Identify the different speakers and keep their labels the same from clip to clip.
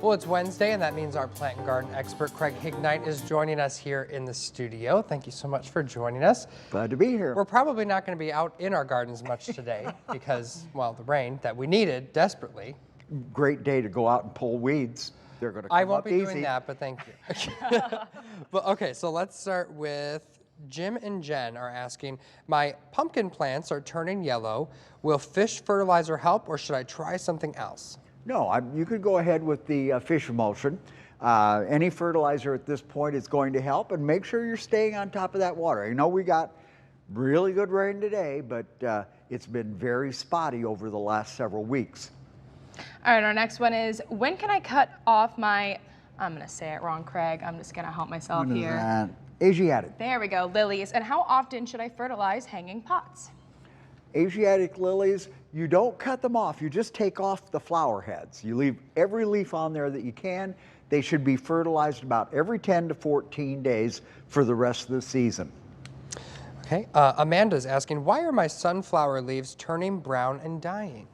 Speaker 1: Well, it's Wednesday, and that means our plant and garden expert, Craig Hignite, is joining us here in the studio. Thank you so much for joining us.
Speaker 2: Glad to be here.
Speaker 1: We're probably not going to be out in our gardens much today because, well, the rain that we needed desperately.
Speaker 2: Great day to go out and pull weeds. They're going to come
Speaker 1: I won't
Speaker 2: up
Speaker 1: be
Speaker 2: easy.
Speaker 1: doing that, but thank you. But okay, so let's start with Jim and Jen are asking, my pumpkin plants are turning yellow. Will fish fertilizer help, or should I try something else?
Speaker 2: No, you could go ahead with the fish emulsion. Any fertilizer at this point is going to help, and make sure you're staying on top of that water. I know we got really good rain today, but it's been very spotty over the last several weeks.
Speaker 3: All right, our next one is, when can I cut off my, I'm going to say it wrong, Craig. I'm just going to help myself
Speaker 2: What is
Speaker 3: here.
Speaker 2: that? Asiatic.
Speaker 3: There we go, lilies. And how often should I fertilize hanging pots?
Speaker 2: Asiatic lilies, you don't cut them off, you just take off the flower heads. You leave every leaf on there that you can. They should be fertilized about every 10 to 14 days for the rest of the season.
Speaker 1: Okay, Amanda's asking, why are my sunflower leaves turning brown and dying?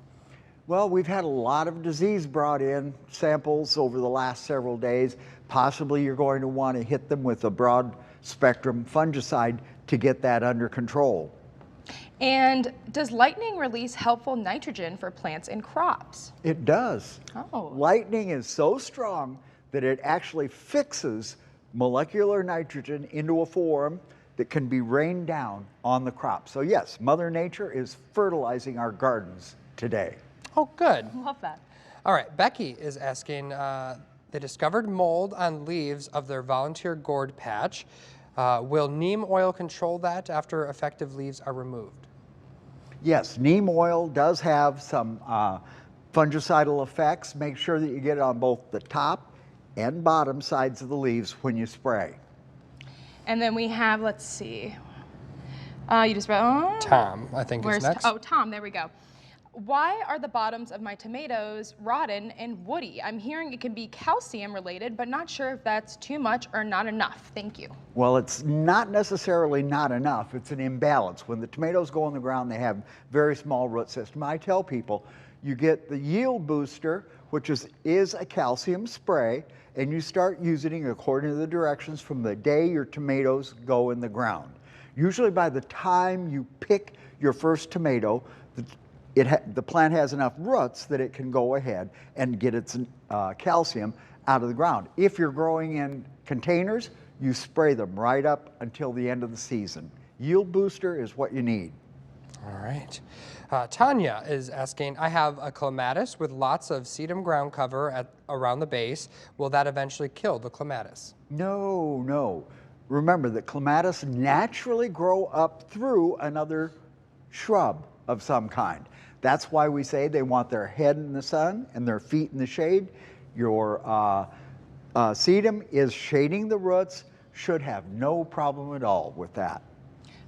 Speaker 2: Well, we've had a lot of disease brought in, samples over the last several days. Possibly you're going to want to hit them with a broad spectrum fungicide to get that under control.
Speaker 3: And does lightning release helpful nitrogen for plants and crops?
Speaker 2: It does.
Speaker 3: Oh.
Speaker 2: Lightning is so strong that it actually fixes molecular nitrogen into a form that can be rained down on the crop. So yes, Mother Nature is fertilizing our gardens today.
Speaker 1: Oh, good.
Speaker 3: Love that.
Speaker 1: All right, Becky is asking, they discovered mold on leaves of their volunteer gourd patch. Will neem oil control that after effective leaves are removed?
Speaker 2: Yes, neem oil does have some fungicidal effects. Make sure that you get it on both the top and bottom sides of the leaves when you spray.
Speaker 3: And then we have, let's see. You just read, oh.
Speaker 1: Tom, I think is next.
Speaker 3: Oh, Tom, there we go. Why are the bottoms of my tomatoes rotten and woody? I'm hearing it can be calcium related, but not sure if that's too much or not enough. Thank you.
Speaker 2: Well, it's not necessarily not enough. It's an imbalance. When the tomatoes go on the ground, they have very small root system. I tell people, you get the yield booster, which is a calcium spray, and you start using it according to the directions from the day your tomatoes go in the ground. Usually by the time you pick your first tomato, the plant has enough roots that it can go ahead and get its calcium out of the ground. If you're growing in containers, you spray them right up until the end of the season. Yield booster is what you need.
Speaker 1: All right. Tanya is asking, I have a clematis with lots of sedum ground cover around the base. Will that eventually kill the clematis?
Speaker 2: No, no. Remember that clematis naturally grow up through another shrub of some kind. That's why we say they want their head in the sun and their feet in the shade. Your sedum is shading the roots, should have no problem at all with that.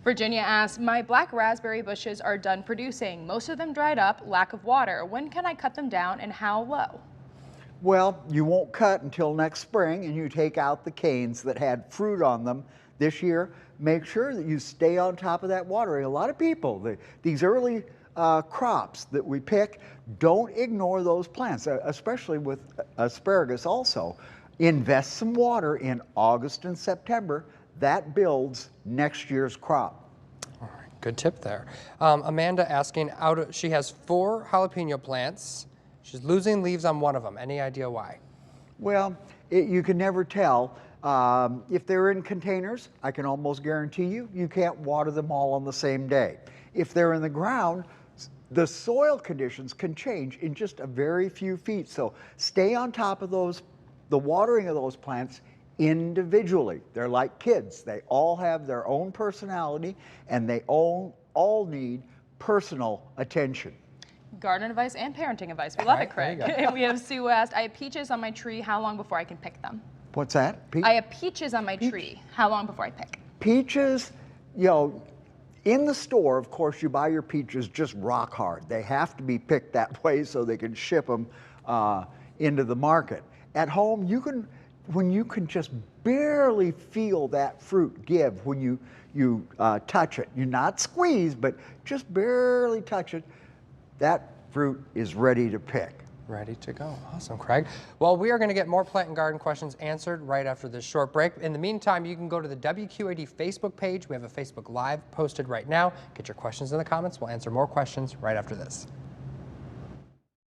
Speaker 3: Virginia asks, my black raspberry bushes are done producing. Most of them dried up, lack of water. When can I cut them down and how low?
Speaker 2: Well, you won't cut until next spring, and you take out the canes that had fruit on them this year. Make sure that you stay on top of that watering. A lot of people, these early crops that we pick, don't ignore those plants, especially with asparagus also. Invest some water in August and September. That builds next year's crop.
Speaker 1: All right, good tip there. Amanda asking, she has 4 jalapeno plants. She's losing leaves on one of them. Any idea why?
Speaker 2: Well, you can never tell. If they're in containers, I can almost guarantee you can't water them all on the same day. If they're in the ground, the soil conditions can change in just a very few feet. So stay on top of the watering of those plants individually. They're like kids. They all have their own personality, and they all need personal attention.
Speaker 3: Garden advice and parenting advice. We love it, Craig. And we have Sue asked, I have peaches on my tree. How long before I can pick them?
Speaker 2: What's that?
Speaker 3: I have peaches on my tree. How long before I pick?
Speaker 2: Peaches, in the store, of course, you buy your peaches just rock hard. They have to be picked that way so they can ship them into the market. At home, when you can just barely feel that fruit give when you touch it. You not squeeze, but just barely touch it. That fruit is ready to pick.
Speaker 1: Ready to go. Awesome, Craig. Well, we are going to get more plant and garden questions answered right after this short break. In the meantime, you can go to the WQAD Facebook page. We have a Facebook Live posted right now. Get your questions in the comments. We'll answer more questions right after this.